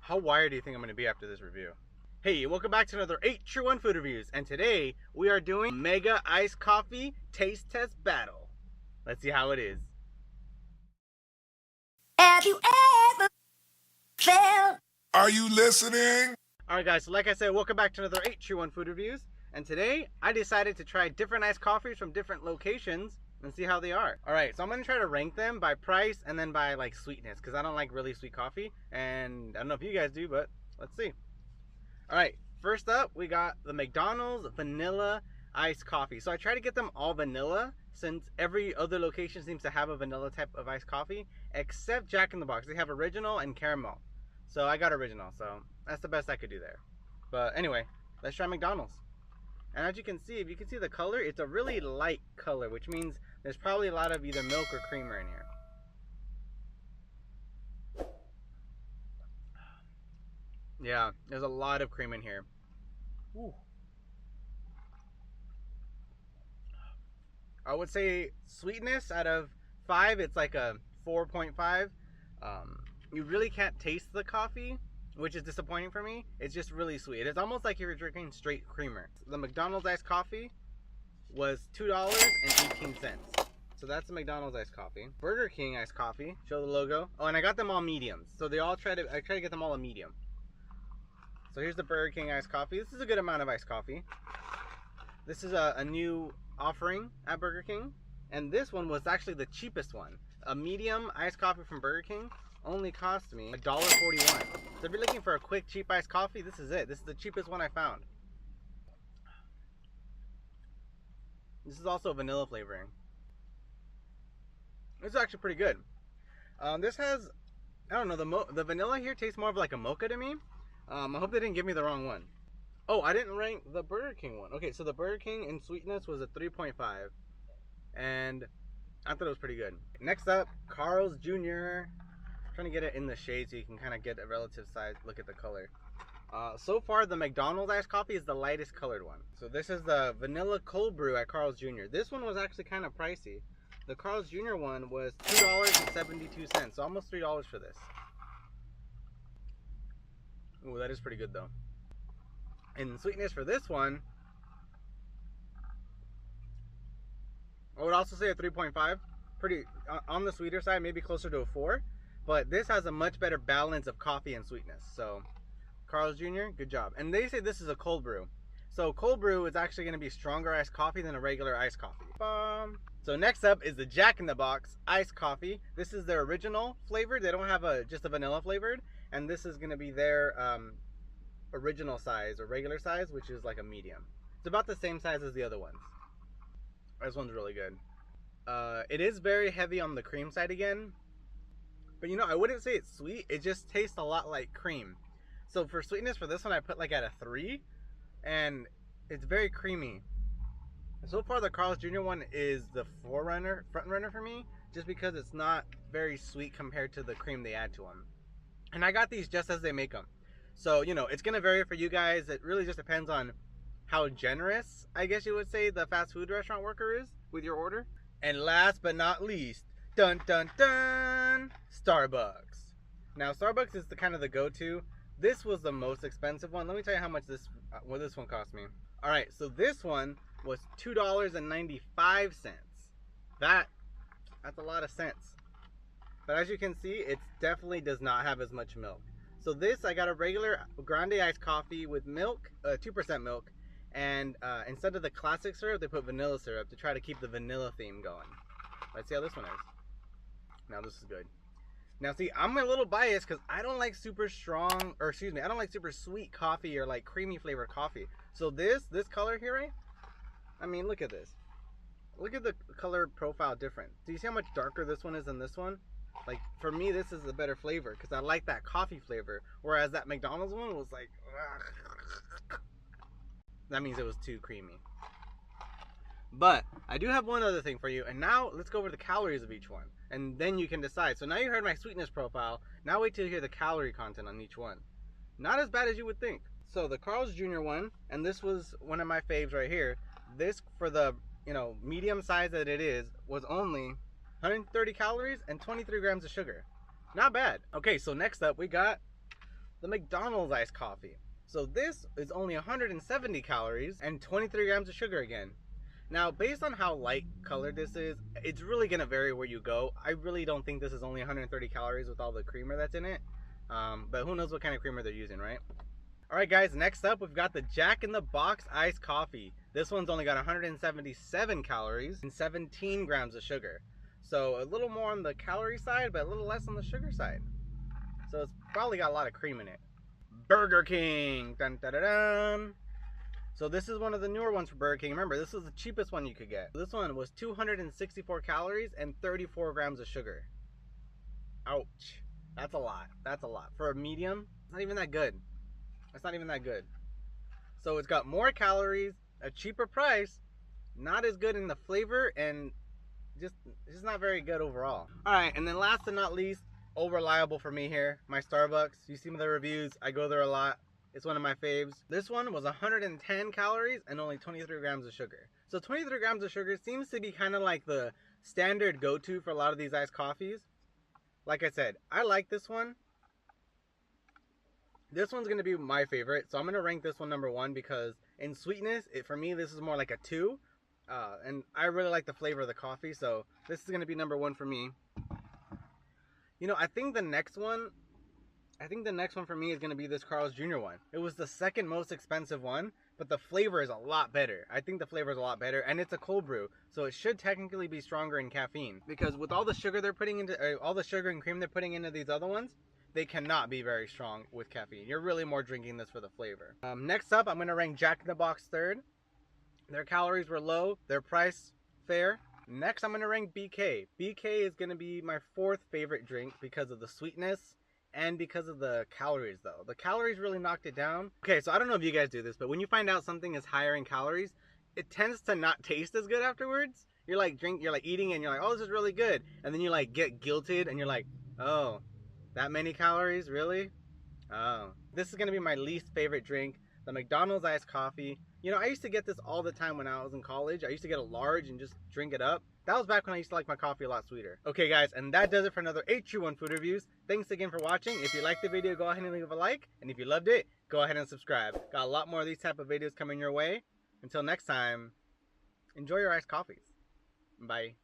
How wired do you think I'm going to be after this review? Hey, welcome back to another AteTreeWon food reviews, and today we are doing Mega Iced Coffee Taste Test Battle. Let's see how it is. Have you ever felt? Are you listening? Alright guys, so like I said, welcome back to another AteTreeWon food reviews, and today I decided to try different iced coffees from different locations and see how they are. Alright, so I'm going to try to rank them by price and then by like sweetness, because I don't like really sweet coffee, and I don't know if you guys do, but let's see. Alright, first up we got the McDonald's Vanilla Iced Coffee. So I try to get them all vanilla, since every other location seems to have a vanilla type of iced coffee, except Jack in the Box. They have original and caramel. So I got original, so that's the best I could do there. But anyway, let's try McDonald's. And as you can see, if you can see the color, it's a really light color, which means there's probably a lot of either milk or creamer in here. Yeah, there's a lot of cream in here. Ooh. I would say sweetness out of 5, it's like a 4.5. You really can't taste the coffee, which is disappointing for me. It's just really sweet. It's almost like you're drinking straight creamer. The McDonald's iced coffee was $2.18. So that's the McDonald's iced coffee. Burger King iced coffee. Show the logo. Oh, and I got them all mediums. So I try to get them all a medium. So here's the Burger King iced coffee. This is a good amount of iced coffee. This is a new offering at Burger King. And this one was actually the cheapest one. A medium iced coffee from Burger King only cost me $1.41. So if you're looking for a quick, cheap iced coffee, this is it. This is the cheapest one I found. This is also vanilla flavoring. This is actually pretty good. This has, I don't know, the vanilla here tastes more of like a mocha to me. I hope they didn't give me the wrong one. Oh, I didn't rank the Burger King one. Okay, so the Burger King in sweetness was a 3.5. And I thought it was pretty good. Next up, Carl's Jr. Trying to get it in the shade so you can kind of get a relative size look at the color. So far, the McDonald's iced coffee is the lightest colored one. So this is the vanilla cold brew at Carl's Jr. This one was actually kind of pricey. The Carl's Jr. one was $2.72, so almost $3 for this. Ooh, that is pretty good though. And sweetness for this one, I would also say a 3.5. Pretty on the sweeter side, maybe closer to a 4. But this has a much better balance of coffee and sweetness. So, Carl's Jr., good job. And they say this is a cold brew. So, cold brew is actually going to be stronger iced coffee than a regular iced coffee. So, next up is the Jack in the Box iced coffee. This is their original flavor. They don't have just a vanilla flavored. And this is going to be their original size or regular size, which is like a medium. It's about the same size as the other ones. This one's really good. It is very heavy on the cream side again. But you know, I wouldn't say it's sweet. It just tastes a lot like cream. So for sweetness for this one, I put like at a 3. And it's very creamy. So far, the Carl's Jr. one is the front runner for me. Just because it's not very sweet compared to the cream they add to them. And I got these just as they make them. So, you know, it's going to vary for you guys. It really just depends on how generous, I guess you would say, the fast food restaurant worker is with your order. And last but not least, dun dun dun, Starbucks. Now Starbucks is the kind of the go-to. This was the most expensive one. Let me tell you how much this one cost me. All right, so this one was $2.95. That's a lot of cents. But as you can see, it definitely does not have as much milk. So this, I got a regular grande iced coffee with milk, 2% milk, and instead of the classic syrup, they put vanilla syrup to try to keep the vanilla theme going. Let's see how this one is. Now this is good. Now see, I'm a little biased because I don't like super strong, or excuse me, I don't like super sweet coffee or like creamy flavored coffee. So this color here, right? I mean, look at this. Look at the color profile difference. Do you see how much darker this one is than this one? Like, for me, this is a better flavor because I like that coffee flavor. Whereas that McDonald's one was like, ugh. That means it was too creamy. But I do have one other thing for you. And now let's go over the calories of each one. And then you can decide. So now you heard my sweetness profile. Now wait till you hear the calorie content on each one. Not as bad as you would think. So the Carl's Jr. one, and this was one of my faves right here. This, for the, medium size that it is, was only 130 calories and 23 grams of sugar. Not bad. Okay, so next up we got the McDonald's iced coffee. So this is only 170 calories and 23 grams of sugar again. Now, based on how light colored this is, it's really going to vary where you go. I really don't think this is only 130 calories with all the creamer that's in it. But who knows what kind of creamer they're using, right? Alright guys, next up we've got the Jack in the Box iced coffee. This one's only got 177 calories and 17 grams of sugar. So a little more on the calorie side, but a little less on the sugar side. So it's probably got a lot of cream in it. Burger King! Dun, dun, dun, dun. So this is one of the newer ones for Burger King. Remember, this is the cheapest one you could get. This one was 264 calories and 34 grams of sugar. Ouch. That's a lot. That's a lot. For a medium, it's not even that good. It's not even that good. So it's got more calories, a cheaper price, not as good in the flavor, and just not very good overall. Alright, and then last but not least, reliable for me here, my Starbucks. You see the reviews, I go there a lot. It's one of my faves. This one was 110 calories and only 23 grams of sugar. So 23 grams of sugar seems to be kind of like the standard go-to for a lot of these iced coffees. Like I said, I like this one. This one's going to be my favorite, so I'm going to rank this one number 1 because in sweetness, for me, this is more like a 2. And I really like the flavor of the coffee, so this is going to be number 1 for me. You know, I think the next one for me is going to be this Carl's Jr. one. It was the second most expensive one, but the flavor is a lot better. I think the flavor is a lot better, and it's a cold brew, so it should technically be stronger in caffeine. Because with all the sugar they're putting into, all the sugar and cream they're putting into these other ones, they cannot be very strong with caffeine. You're really more drinking this for the flavor. Next up, I'm going to rank Jack in the Box 3rd. Their calories were low, their price fair. Next, I'm going to rank BK. BK is going to be my 4th favorite drink because of the sweetness and because of the calories though. The calories really knocked it down. Okay, so I don't know if you guys do this, but when you find out something is higher in calories, it tends to not taste as good afterwards. You're like eating and you're like, oh, this is really good. And then you like get guilted and you're like, oh, that many calories, really? Oh. This is gonna be my least favorite drink, the McDonald's iced coffee. You know, I used to get this all the time when I was in college. I used to get a large and just drink it up. That was back when I used to like my coffee a lot sweeter. Okay guys, and that does it for another AteTreeWon food reviews. Thanks again for watching. If you liked the video, go ahead and leave a like. And if you loved it, go ahead and subscribe. Got a lot more of these type of videos coming your way. Until next time, enjoy your iced coffees. Bye.